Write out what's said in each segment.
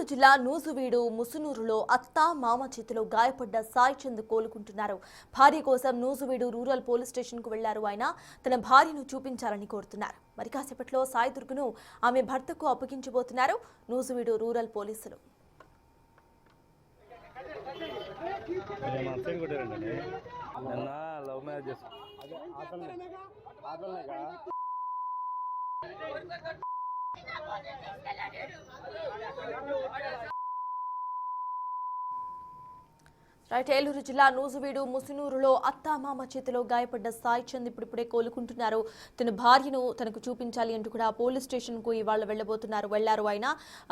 ఏలూరు జిల్లా నూజువీడు ముసునూరులో అత్త మామ చేతిలో గాయపడ్డ సాయి చంద్ కోలుకుంటున్నారు. భార్య కోసం నూజువీడు రూరల్ పోలీస్ స్టేషన్ కు వెళ్లారు. ఆయన తన భార్యను చూపించాలని కోరుతున్నారు. మరి కాసేపట్లో సాయి దుర్గను ఆమె భర్తకు అప్పగించబోతున్నారు నూజువీడు రూరల్ పోలీసులు. ఏలూరు జిల్లా నూజువీడు ముసునూరులో అత్తామామ చేతిలో గాయపడ్డ సాయి చంద్ ఇప్పుడిప్పుడే కోలుకుంటున్నారు. తన భార్యను తనకు చూపించాలి అంటూ కూడా పోలీస్ స్టేషన్ కు ఇవాళ వెళ్లారు. ఆయన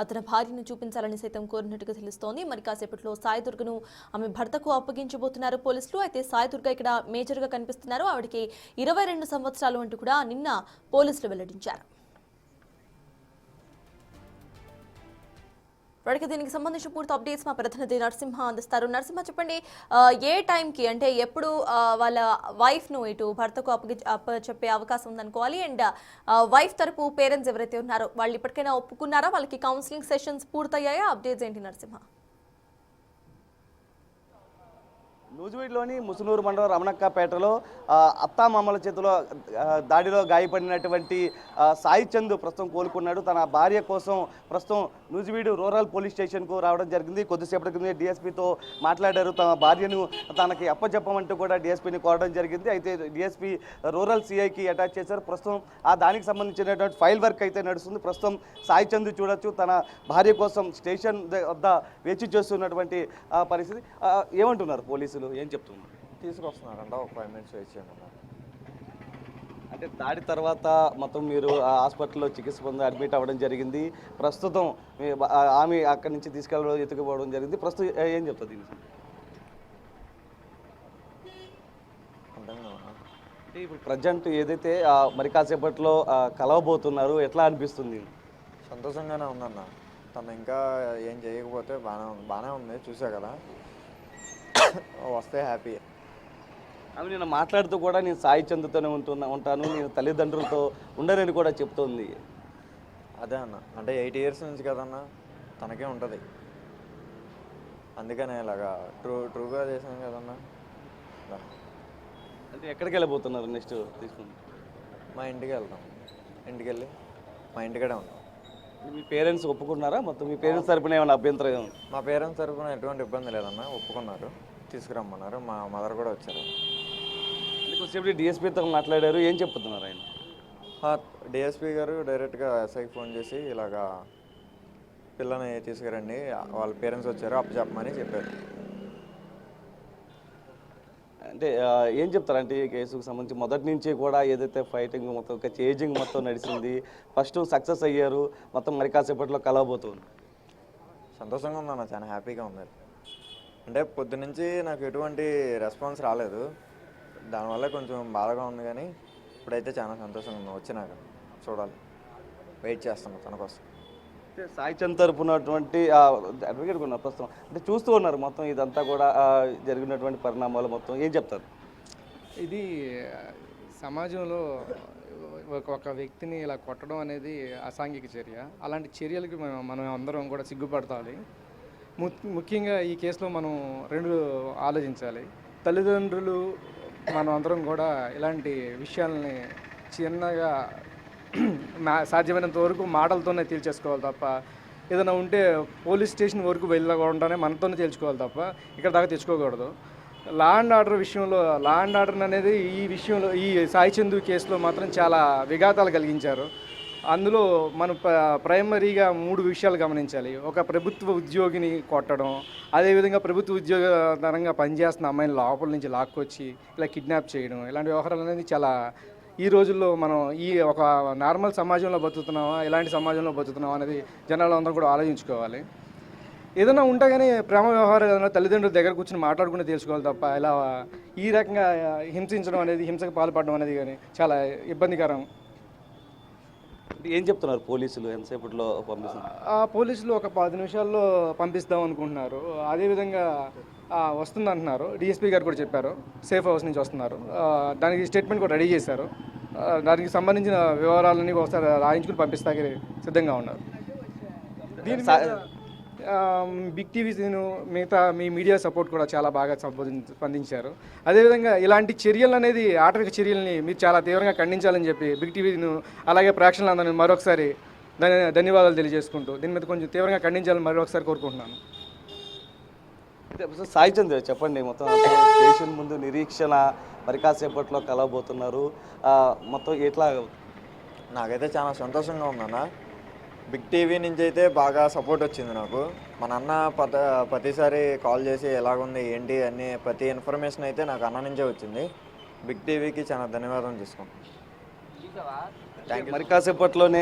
తన భార్యను చూపించాలని సైతం కోరినట్టుగా తెలుస్తోంది. మరి కాసేపట్లో సాయి దుర్గను ఆమె భర్తకు అప్పగించబోతున్నారు పోలీసులు. అయితే సాయి దుర్గ ఇక్కడ మేజర్ గా కనిపిస్తున్నారు. ఆవిడకి 22 సంవత్సరాలు అంటూ కూడా నిన్న పోలీసులు వెల్లడించారు. దీనికి సంబంధించిన పూర్తి అప్డేట్స్ మా ప్రతినిధి నరసింహ అందిస్తారు. నరసింహ, చెప్పండి, ఏ టైంకి అంటే ఎప్పుడు వాళ్ళ వైఫ్ ను ఇటు భర్తకు చెప్పే అవకాశం ఉందనుకోవాలి? అండ్ వైఫ్ తరపు పేరెంట్స్ ఎవరైతే ఉన్నారో వాళ్ళు ఇప్పటికైనా ఒప్పుకున్నారా? వాళ్ళకి కౌన్సిలింగ్ సెషన్స్ పూర్తయ్యాయా? అప్డేట్స్ ఏంటి నరసింహ? నూజువీడులోని ముసునూరు మండలం రమణక్కపేటలో అత్తామామల చేతిలో దాడిలో గాయపడినటువంటి సాయి చంద్ ప్రస్తుతం కోలుకున్నాడు. తన భార్య కోసం ప్రస్తుతం నూజువీడు రూరల్ పోలీస్ స్టేషన్కు రావడం జరిగింది. కొద్దిసేపటి కింద డిఎస్పీతో మాట్లాడారు. తన భార్యను తనకి అప్పచెప్పమంటూ కూడా డిఎస్పీని కోరడం జరిగింది. అయితే డిఎస్పీ రూరల్ సిఐకి అటాచ్ చేశారు. ప్రస్తుతం దానికి సంబంధించినటువంటి ఫైల్ వర్క్ అయితే నడుస్తుంది. ప్రస్తుతం సాయి చంద్ చూడొచ్చు తన భార్య కోసం స్టేషన్ వద్ద వేచి చేస్తున్నటువంటి పరిస్థితి. ఏమంటున్నారు పోలీసులు? ఏం చెప్తున్నారు? తీసుకొస్తున్నారంట, ఒక 5 minutes వెయిట్ చేయమన్నారు. అంటే దాడి తర్వాత మొత్తం మీరు హాస్పిటల్లో చికిత్స పొంది అడ్మిట్ అవ్వడం జరిగింది. ప్రస్తుతం ఆమె అక్కడి నుంచి తీసుకెళ్ళడం ఎత్తుకుపోవడం జరిగింది. ప్రస్తుతం ఏం చెప్తుంది? అంటే ఇప్పుడు ప్రజెంట్ ఏదైతే మరి కాసేపట్లో కలవబోతున్నారు, ఎట్లా అనిపిస్తుంది? సంతోషంగానే ఉందన్న. తను ఇంకా ఏం చేయకపోతే బాగానే ఉంది, చూసా కదా, వస్తే హ్యాపీ. అవి నేను మాట్లాడుతూ కూడా నేను సాయి చంద్తోనే ఉంటాను, నేను తల్లిదండ్రులతో ఉండనని కూడా చెప్తోంది. అదే అన్న, అంటే 8 years నుంచి కదన్న తనకే ఉంటుంది. అందుకనే ఇలాగా ట్రూగా చేశాను కదన్నా. అంటే ఎక్కడికి వెళ్ళబోతున్నారు నెక్స్ట్ తీసుకుని? మా ఇంటికి వెళ్తాం. ఇంటికి వెళ్ళి మా ఇంటికడే ఉంటాం. మీ పేరెంట్స్ ఒప్పుకున్నారా? మొత్తం మీ పేరెంట్స్ తరపున ఏమైనా అభ్యంతరం? మా పేరెంట్స్ తరపున ఎటువంటి ఇబ్బంది లేదన్న, ఒప్పుకున్నారు, తీసుకురమ్మన్నారు. మా మదర్ కూడా వచ్చారు. కొంచెంసేపు డిఎస్పీతో మాట్లాడారు, ఏం చెప్తున్నారు ఆయన? డిఎస్పీ గారు డైరెక్ట్గా ఎస్ఐకి ఫోన్ చేసి ఇలాగా పిల్లని తీసుకురండి, వాళ్ళ పేరెంట్స్ వచ్చారు, అప్పచెప్పమని చెప్పారు. అంటే ఏం చెప్తారంటే ఈ కేసుకు సంబంధించి మొదటి నుంచి కూడా ఏదైతే ఫైటింగ్ మొత్తం ఒక చేంజింగ్ మొత్తం నడిచింది, ఫస్ట్ సక్సెస్ అయ్యారు, మొత్తం మరి కాసేపట్లో కలవబోతుంది. సంతోషంగా ఉందన్న, చాలా హ్యాపీగా ఉంది. అంటే పొద్దునుంచి నాకు ఎటువంటి రెస్పాన్స్ రాలేదు, దానివల్ల కొంచెం బాధగా ఉంది. కానీ ఇప్పుడైతే చాలా సంతోషంగా ఉంది. వచ్చినాక చూడాలి, వెయిట్ చేస్తున్నాను తన కోసం. అంటే సాయి చంద్ తరపునటువంటి అడ్వకేట్ ఉన్నారు ప్రస్తుతం, అంటే చూస్తూ ఉన్నారు మొత్తం ఇదంతా కూడా జరిగినటువంటి పరిణామాలు మొత్తం ఏం చెప్తారు? ఇది సమాజంలో ఒక వ్యక్తిని ఇలా కొట్టడం అనేది అసాంఘిక చర్య. అలాంటి చర్యలకి మనం అందరం కూడా సిగ్గుపడతాలి. ముఖ్యంగా ఈ కేసులో మనం 2 ఆలోచించాలి. తల్లిదండ్రులు మనం అందరం కూడా ఇలాంటి విషయాలని చిన్నగా సాధ్యమైనంత వరకు మాటలతోనే తేల్చేసుకోవాలి తప్ప, ఏదైనా ఉంటే పోలీస్ స్టేషన్ వరకు వెళ్ళకుండానే మనతోనే తేల్చుకోవాలి తప్ప ఇక్కడ దాకా తెచ్చుకోకూడదు. లా అండ్ ఆర్డర్ విషయంలో, లా అండ్ ఆర్డర్ అనేది ఈ విషయంలో, ఈ సాయి చంద్ కేసులో మాత్రం చాలా విఘాతాలు కలిగించారు. అందులో మనం ప్రైమరీగా 3 విషయాలు గమనించాలి. ఒక ప్రభుత్వ ఉద్యోగిని కొట్టడం, అదేవిధంగా ప్రభుత్వ ఉద్యోగతరంగా పనిచేస్తున్న అమ్మాయిని లోపల నుంచి లాక్కొచ్చి ఇలా కిడ్నాప్ చేయడం, ఇలాంటి వ్యవహారాలు అనేది చాలా ఈ రోజుల్లో మనం ఈ ఒక నార్మల్ సమాజంలో బతుకుతున్నామా, ఇలాంటి సమాజంలో బతుకుతున్నామా అనేది జనాలు అందరూ కూడా ఆలోచించుకోవాలి. ఏదైనా ఉంటే కానీ ప్రేమ వ్యవహారం ఏదైనా తల్లిదండ్రుల దగ్గర కూర్చొని మాట్లాడుకుని తెలుసుకోవాలి తప్ప ఇలా ఈ రకంగా హింసించడం అనేది, హింసకు పాల్పడడం అనేది కానీ చాలా ఇబ్బందికరం. ఏం చెప్తున్నారు పోలీసులు? ఎంతసేపట్లో పంపిస్తున్నారు? పోలీసులు ఒక 10 నిమిషాల్లో పంపిస్తాం అనుకుంటున్నారు. అదేవిధంగా వస్తుందంటున్నారు. డిఎస్పీ గారు కూడా చెప్పారు, సేఫ్ హౌస్ నుంచి వస్తున్నారు. దానికి స్టేట్మెంట్ కూడా రెడీ చేశారు. దానికి సంబంధించిన వివరాలన్నీ ఒకసారి రాయించుకుని పంపిస్తానికి సిద్ధంగా ఉన్నారు. బిగ్ టీవీ మిగతా మీ మీడియా సపోర్ట్ కూడా చాలా బాగా స్పందించారు. అదేవిధంగా ఇలాంటి చర్యలు అనేది ఆటవిక చర్యల్ని మీరు చాలా తీవ్రంగా ఖండించాలని చెప్పి బిగ్ టీవీను అలాగే ప్రేక్షకులందరినీ మరొకసారి ధన్యవాదాలు తెలియజేసుకుంటూ దీని మీద కొంచెం తీవ్రంగా ఖండించాలని మరొకసారి కోరుకుంటున్నాను. సాయి చంద్ చెప్పండి, మొత్తం స్టేషన్ ముందు నిరీక్షణ మరి కాసేపట్లో కలవబోతున్నారు, మొత్తం ఎట్లా? నాకైతే చాలా సంతోషంగా ఉందన్న. బిగ్ టీవీ నుంచి అయితే బాగా సపోర్ట్ వచ్చింది నాకు. మా నాన్న ప్రతిసారి కాల్ చేసి ఎలాగుంది ఏంటి అన్ని ప్రతి ఇన్ఫర్మేషన్ అయితే నాకు అన్న నుంచే వచ్చింది. బిగ్ టీవీకి చాలా ధన్యవాదాలు తీసుకుంటాను. మరి కాసేపట్లోనే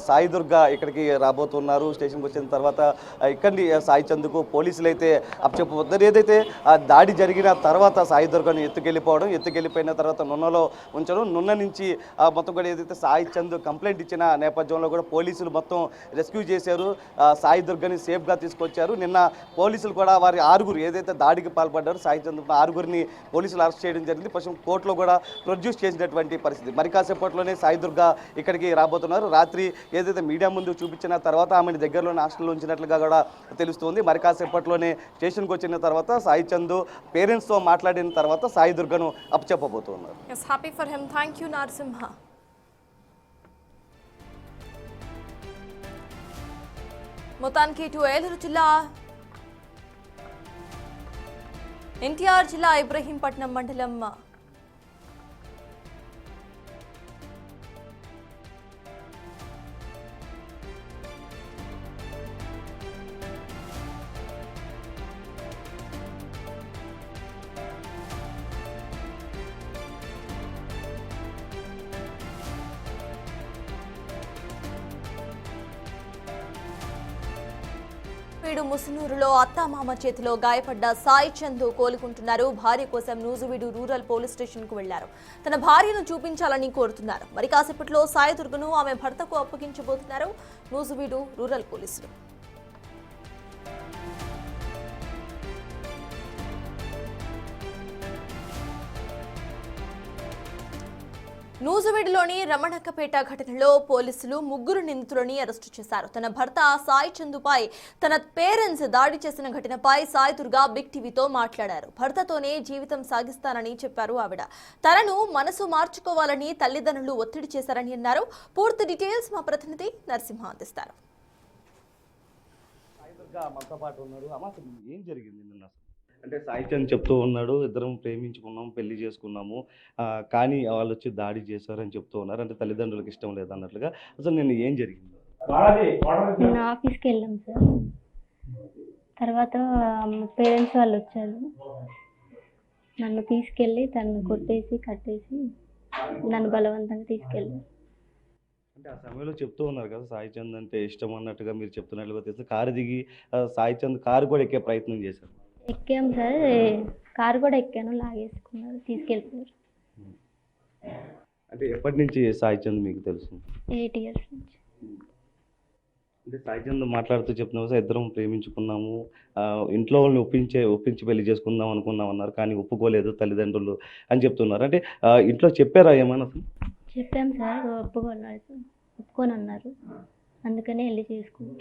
సాయి దుర్గా ఇక్కడికి రాబోతున్నారు. స్టేషన్కి వచ్చిన తర్వాత ఇక్కడి సాయి చంద్కు పోలీసులు అయితే అప్పచెప్పబోతున్నారు. ఏదైతే దాడి జరిగిన తర్వాత సాయి దుర్గను ఎత్తుకెళ్ళిపోయిన తర్వాత నున్నలో ఉంచడం, నున్న నుంచి మొత్తం కూడా ఏదైతే సాయి చంద్ కంప్లైంట్ ఇచ్చిన నేపథ్యంలో కూడా పోలీసులు మొత్తం రెస్క్యూ చేశారు, సాయి దుర్గని సేఫ్గా తీసుకొచ్చారు. నిన్న పోలీసులు కూడా వారి 6 ఏదైతే దాడికి పాల్పడ్డారో సాయి చంద్ 6 పోలీసులు అరెస్ట్ చేయడం జరిగింది. ప్రస్తుతం కోర్టులో కూడా ప్రొడ్యూస్ చేసినటువంటి పరిస్థితి. మరి కాసేపట్లోనే సాయి దుర్గా ఇక్కడికి రాబోతున్నారు. రాత్రి ఏదైతే మీడియా ముందు చూపించిన తర్వాత ఆమెను దగ్గరలోనే హాస్టల్లో ఉంచినట్లుగా కూడా తెలుస్తుంది. మరి కాసేపట్లోనే స్టేషన్కి వచ్చిన తర్వాత సాయి చంద్ పేరెంట్స్తో మాట్లాడిన తర్వాత సాయి దుర్గను అప్పచెప్పబోతున్నారు. Happy for him. Thank you Narasimha. మొత్తానికి ఇటు ఏలూరు జిల్లా ఎన్టీఆర్ జిల్లా ఇబ్రహీంపట్నం మండలం ముసునూరులో అత్తామామ చేతిలో గాయపడ్డ సాయి చంద్ కోలుకుంటున్నారు. భార్య కోసం నూజివీడు రూరల్ పోలీస్ స్టేషన్ కు వెళ్లారు. తన భార్యను చూపించాలని కోరుతున్నారు. మరి కాసేపట్లో సాయి దుర్గను ఆమె భర్తకు అప్పగించబోతున్నారు నూజివీడు రూరల్ పోలీసులు. నూజివీడులోని రమణక్కపేట ఘటనలో పోలీసులు 3 నిందితులని అరెస్టు చేశారు. తన భర్త సాయి చందుపై తన పేరెంట్స్ దాడి చేసిన ఘటనపై సాయి దుర్గా బిగ్ టీవీతో మాట్లాడారు. భర్తతోనే జీవితం సాగిస్తానని చెప్పారు ఆవిడ. తనను మనసు మార్చుకోవాలని తల్లిదండ్రులు ఒత్తిడి చేశారని అన్నారు. పూర్తి డీటెయిల్స్ మా ప్రతినిధి నరసింహ అందిస్తారు. ఏం జరిగింది నిన్న? అంటే సాయి చంద్ చెప్తూ ఉన్నాడు, ఇద్దరం ప్రేమించుకున్నాం, పెళ్లి చేసుకున్నాము, కానీ వాళ్ళు వచ్చి దాడి చేశారని చెప్తూ ఉన్నారు. అంటే తల్లిదండ్రులకు ఇష్టం లేదన్నట్లుగా. అసలు నిన్న ఏం జరిగింది? నేను ఆఫీస్కి వెళ్ళాం సార్. తర్వాత పేరెంట్స్ వాళ్ళు వచ్చారు, నన్ను తీసుకెళ్ళి తను కొట్టేసి కట్టేసి నన్ను బలవంతంగా తీసుకెళ్ళారు. అంటే ఆ సమయంలో చెప్తూ ఉన్నారు కదా సాయి చంద్ అంటే ఇష్టం అన్నట్టుగా మీరు చెప్తున్నట్లుగా తెలిసి కారు దిగి సాయి చంద్ కారు కూడా ఎక్కే ప్రయత్నం చేశారు. ఎక్కాం సార్, కారు కూడా ఎక్కాను, లాగేసుకున్నారు, తీసుకెళ్ళిపోయారు. అంటే ఎప్పటి నుంచి సాయి చంద్ మీకు తెలుసు? 8 years నుంచి. అంటే సాయి చంద్ మాట్లాడుతూ చెప్తున్నావు సార్, ఇద్దరం ప్రేమించుకున్నాము, ఇంట్లో వాళ్ళని ఒప్పించి పెళ్లి చేసుకుందాం అనుకున్నాం అన్నారు, కానీ ఒప్పుకోలేదు తల్లిదండ్రులు అని చెప్తున్నారు. అంటే ఇంట్లో చెప్పారా ఏమన్నా? చెప్పాం సార్, ఒప్పుకొని అన్నారు, అందుకనే వెళ్ళి చేసుకున్నాం.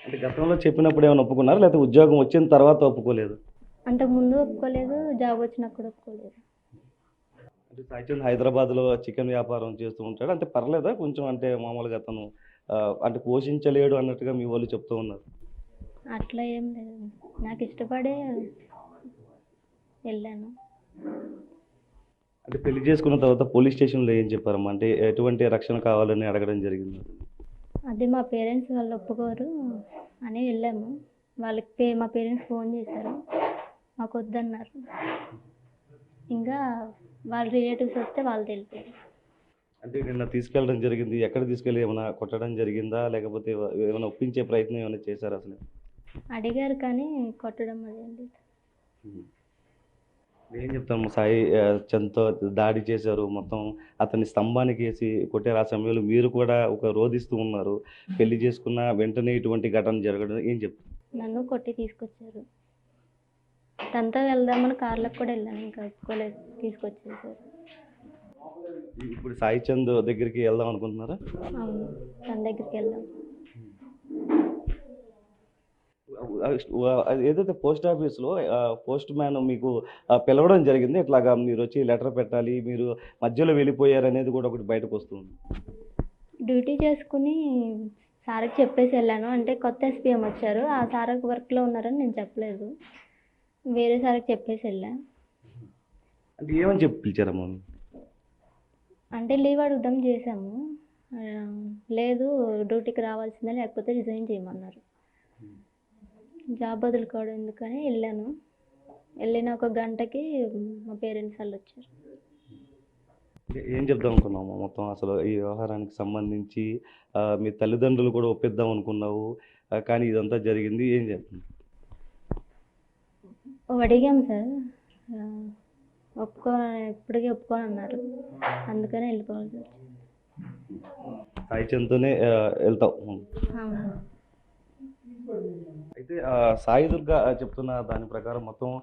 అంటే గతంలో చెప్పినప్పుడు ఏమైనా ఒప్పుకున్నారు, లేకపోతే ఉద్యోగం వచ్చిన తర్వాత ఒప్పుకోలేదు? అంతకుముందు ఒప్పుకోలేదు, జాబ్ వచ్చినప్పుడు ఒప్పుకోలేదు. అంటే సాయి చంద్ హైదరాబాద్లో చికెన్ వ్యాపారం చేస్తూ ఉంటాడు, అంటే పర్లేదా కొంచెం? అంటే మామూలుగా అతను అంటే పోషించలేడు అన్నట్టుగా మీ వాళ్ళు చెప్తూ ఉన్నారు. అట్లా ఏం లేదు, నాకు ఇష్టపడే వెళ్ళాను. అంటే పెళ్లి చేసుకున్న తర్వాత పోలీస్ స్టేషన్లో ఏం చెప్పారమ్మా? అంటే ఎటువంటి రక్షణ కావాలని అడగడం జరిగింది? అది మా పేరెంట్స్ వాళ్ళు ఒప్పుకోరు అని వెళ్ళాము. వాళ్ళకి మా పేరెంట్స్ ఫోన్ చేశారు, మాకు వద్దన్నారు. ఇంకా వాళ్ళ రిలేటివ్స్ వస్తే వాళ్ళు తెలిపారు. అంటే నిన్న తీసుకెళ్ళడం జరిగింది, ఎక్కడ తీసుకెళ్ళి ఏమైనా కొట్టడం జరిగిందా, లేకపోతే ఏమైనా ఒప్పించే ప్రయత్నం ఏమైనా చేశారు? అసలు అడిగారు కానీ కొట్టడం అదేంటి. ఏం చెప్తాము, సాయి చంద్తో దాడి చేశారు, మొత్తం అతన్ని స్తంభానికి వేసి కొట్టారు. ఆ సమయంలో మీరు కూడా ఒక రోధిస్తూ ఉన్నారు, పెళ్లి చేసుకున్న వెంటనే ఇటువంటి ఘటన జరగడం ఏం చెప్తారు? నన్ను కొట్టి తీసుకొచ్చారు, తనతో వెళ్దామని కార్లకు కూడా వెళ్ళాను, ఇంకా ఒప్పుకోలేదు, తీసుకొచ్చేసారు. ఇప్పుడు సాయి చంద్ దగ్గరికి వెళ్దాం అనుకుంటున్నారా? అవును, తన దగ్గరికి వెళ్దాం. ఏదైతే పోస్ట్ ఆఫీస్లో పోస్ట్ మ్యాన్ మీకు పిలవడం జరిగింది, ఇట్లాగా మీరు వచ్చి లెటర్ పెట్టాలి, మీరు మధ్యలో వెళ్ళిపోయారు అనేది కూడా ఒకటి బయటకు వస్తుంది. డ్యూటీ చేసుకుని సార్కి చెప్పేసి వెళ్ళాను. అంటే కొత్త ఎస్పీఎం వచ్చారు, ఆ సార్ వర్క్లో ఉన్నారని నేను చెప్పలేదు, వేరే సార్కి చెప్పేసి వెళ్ళా. అంటే ఏమని చెప్పి పిలిచారమ్మా? అంటే లీవ్ అడుగుదాం చేసాము, ఆ, లేదు డ్యూటీకి రావాల్సిందే లేకపోతే రిజైన్ చేయమన్నారు. జాబ్ వదులుకోవడం ఎందుకని వెళ్ళాను. వెళ్ళిన ఒక గంటకి మా పేరెంట్స్ వాళ్ళు వచ్చారు. ఏం చెప్దాం అనుకున్నాము మొత్తం అసలు ఈ వ్యవహారానికి సంబంధించి? మీ తల్లిదండ్రులు కూడా ఒప్పిద్దాం అనుకున్నావు, కానీ ఇదంతా జరిగింది, ఏం చెప్తుంది? అడిగాం సార్, ఆ, ఇప్పటికీ ఒప్పుకొని అన్నారు, అందుకనే వెళ్ళిపోవాల్సి వచ్చింది. సాయిచంద్తోనే వెళ్తావు. అవును. అయితే సాయి దుర్గ చెప్తున్న దాని ప్రకారం మొత్తం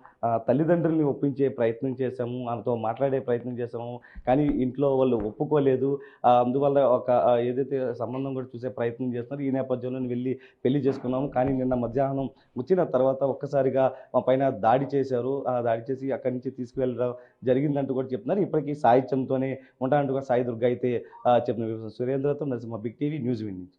తల్లిదండ్రుల్ని ఒప్పించే ప్రయత్నం చేశాము, ఆమెతో మాట్లాడే ప్రయత్నం చేశాము, కానీ ఇంట్లో వాళ్ళు ఒప్పుకోలేదు. అందువల్ల ఒక ఏదైతే సంబంధం కూడా చూసే ప్రయత్నం చేస్తున్నారు. ఈ నేపథ్యంలో వెళ్ళి పెళ్లి చేసుకున్నాము, కానీ నిన్న మధ్యాహ్నం వచ్చిన తర్వాత ఒక్కసారిగా మా పైన దాడి చేశారు. దాడి చేసి అక్కడి నుంచి తీసుకువెళ్ళడం జరిగిందంటూ కూడా చెప్తున్నారు. ఇప్పటికీ సాయిత్యంతోనే ఉంటానంటూ కూడా సాయి దుర్గ అయితే చెప్తున్నారు. సురేంద్రతో నరసింహ, బిగ్ టీవీ న్యూస్ విన్ నుంచి.